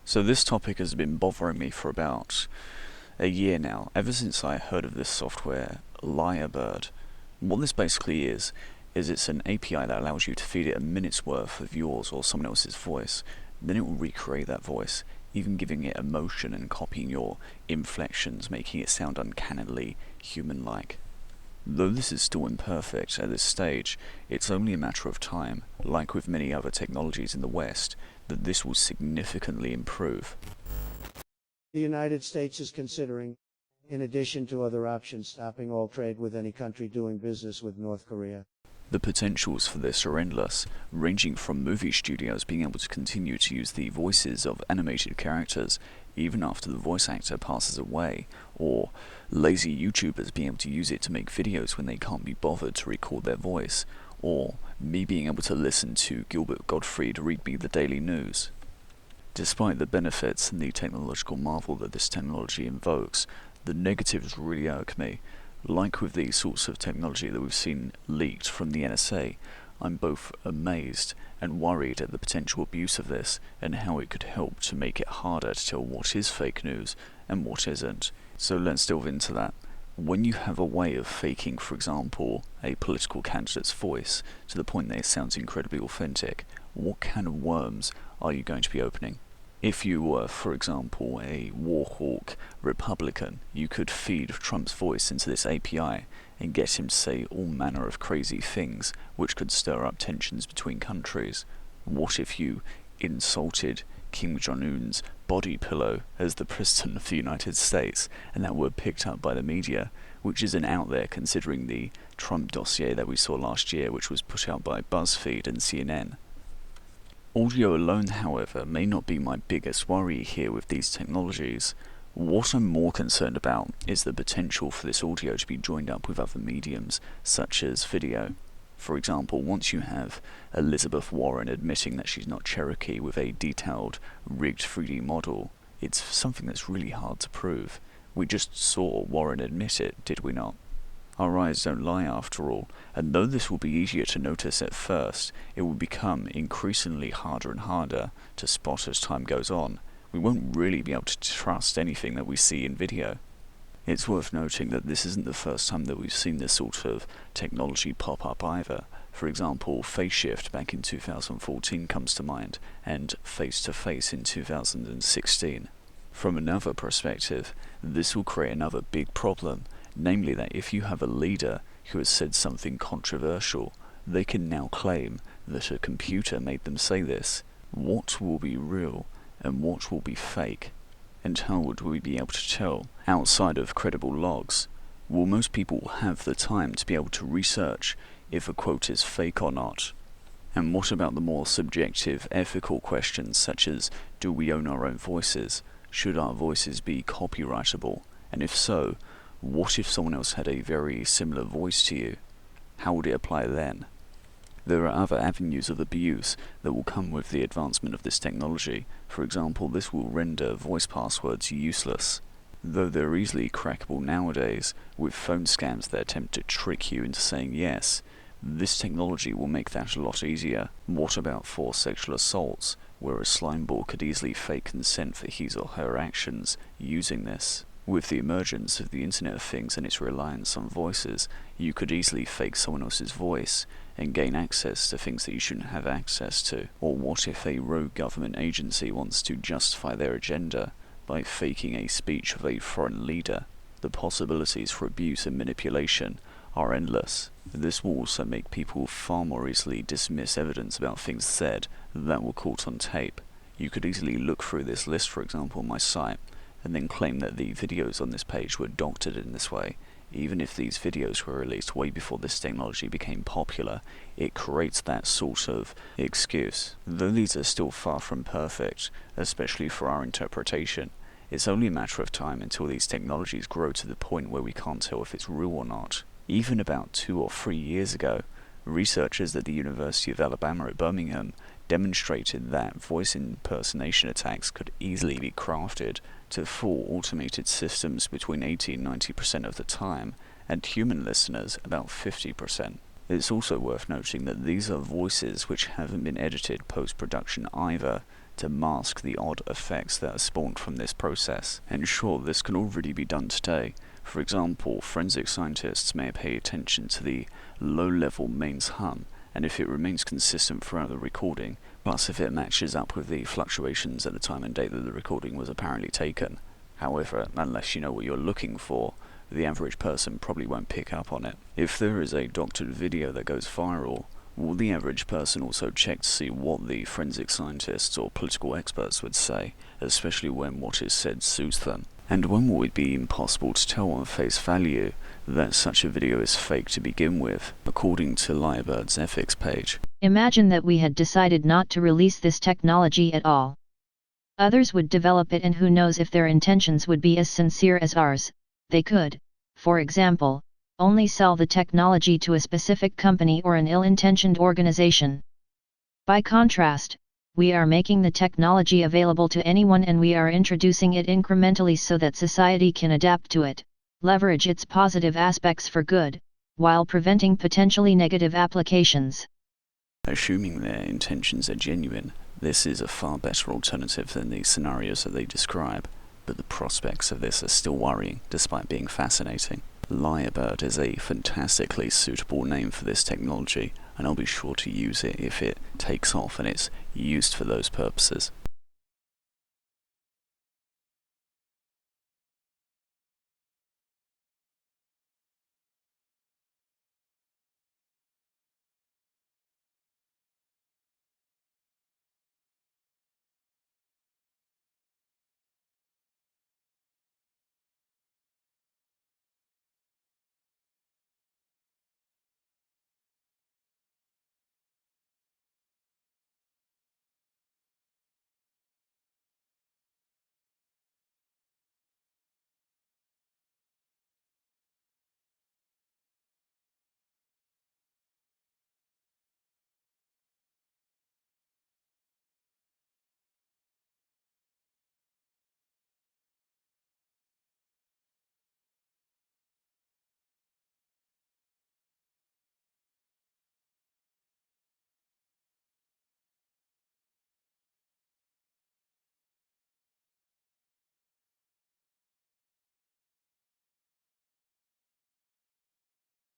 So this topic has been bothering me for about a year now, ever since I heard of this software, Lyrebird. What this basically is it's an API that allows you to feed it a minute's worth of yours or someone else's voice. Then it will recreate that voice, even giving it emotion and copying your inflections, making it sound uncannily human-like. Though this is still imperfect at this stage, it's only a matter of time, like with many other technologies in the West, that this will significantly improve. The United States is considering, in addition to other options, stopping all trade with any country doing business with North Korea. The potentials for this are endless, ranging from movie studios being able to continue to use the voices of animated characters even after the voice actor passes away, or lazy YouTubers being able to use it to make videos when they can't be bothered to record their voice, or me being able to listen to Gilbert Gottfried read me the daily news. Despite the benefits and the technological marvel that this technology invokes, the negatives really irk me. Like with these sorts of technology that we've seen leaked from the NSA, I'm both amazed and worried at the potential abuse of this and how it could help to make it harder to tell what is fake news and what isn't. So let's delve into that. When you have a way of faking, for example, a political candidate's voice to the point that it sounds incredibly authentic, what kind of worms are you going to be opening? If you were, for example, a warhawk Republican, you could feed Trump's voice into this API and get him to say all manner of crazy things which could stir up tensions between countries. What if you insulted Kim Jong-un's body pillow as the President of the United States, and that were picked up by the media, which isn't out there considering the Trump dossier that we saw last year, which was put out by BuzzFeed and CNN. Audio alone, however, may not be my biggest worry here with these technologies. What I'm more concerned about is the potential for this audio to be joined up with other mediums, such as video. For example, once you have Elizabeth Warren admitting that she's not Cherokee with a detailed, rigged 3D model, it's something that's really hard to prove. We just saw Warren admit it, did we not? Our eyes don't lie after all, and though this will be easier to notice at first, it will become increasingly harder and harder to spot as time goes on. We won't really be able to trust anything that we see in video. It's worth noting that this isn't the first time that we've seen this sort of technology pop up either. For example, FaceShift back in 2014 comes to mind, and Face-to-Face in 2016. From another perspective, this will create another big problem, namely that if you have a leader who has said something controversial, they can now claim that a computer made them say this. What will be real and what will be fake? And how would we be able to tell outside of credible logs? Will most people have the time to be able to research if a quote is fake or not? And what about the more subjective ethical questions such as, do we own our own voices? Should our voices be copyrightable? And if so, what if someone else had a very similar voice to you? How would it apply then? There are other avenues of abuse that will come with the advancement of this technology. For example, this will render voice passwords useless. Though they're easily crackable nowadays, with phone scams that attempt to trick you into saying yes, this technology will make that a lot easier. What about for sexual assaults, where a slimeball could easily fake consent for his or her actions using this? With the emergence of the Internet of Things and its reliance on voices, you could easily fake someone else's voice and gain access to things that you shouldn't have access to. Or what if a rogue government agency wants to justify their agenda by faking a speech of a foreign leader? The possibilities for abuse and manipulation are endless. This will also make people far more easily dismiss evidence about things said that were caught on tape. You could easily look through this list, for example, on my site, and then claim that the videos on this page were doctored in this way. Even if these videos were released way before this technology became popular, it creates that sort of excuse. Though these are still far from perfect, especially for our interpretation, it's only a matter of time until these technologies grow to the point where we can't tell if it's real or not. Even about 2 or 3 years ago, researchers at the University of Alabama at Birmingham demonstrated that voice impersonation attacks could easily be crafted to fool automated systems between 80 and 90% of the time, and human listeners about 50%. It's also worth noting that these are voices which haven't been edited post-production either, to mask the odd effects that are spawned from this process. And sure, this can already be done today. For example, forensic scientists may pay attention to the low-level mains hum, and if it remains consistent throughout the recording, plus if it matches up with the fluctuations at the time and date that the recording was apparently taken. However, unless you know what you're looking for, the average person probably won't pick up on it. If there is a doctored video that goes viral, will the average person also check to see what the forensic scientists or political experts would say, especially when what is said suits them? And when will it be impossible to tell on face value that such a video is fake to begin with, according to Lyrebird's ethics page? Imagine that we had decided not to release this technology at all. Others would develop it, and who knows if their intentions would be as sincere as ours. They could, for example, only sell the technology to a specific company or an ill-intentioned organization. By contrast, we are making the technology available to anyone, and we are introducing it incrementally so that society can adapt to it, leverage its positive aspects for good, while preventing potentially negative applications. Assuming their intentions are genuine, this is a far better alternative than the scenarios that they describe, but the prospects of this are still worrying, despite being fascinating. Lyrebird is a fantastically suitable name for this technology, and I'll be sure to use it if it takes off and it's used for those purposes.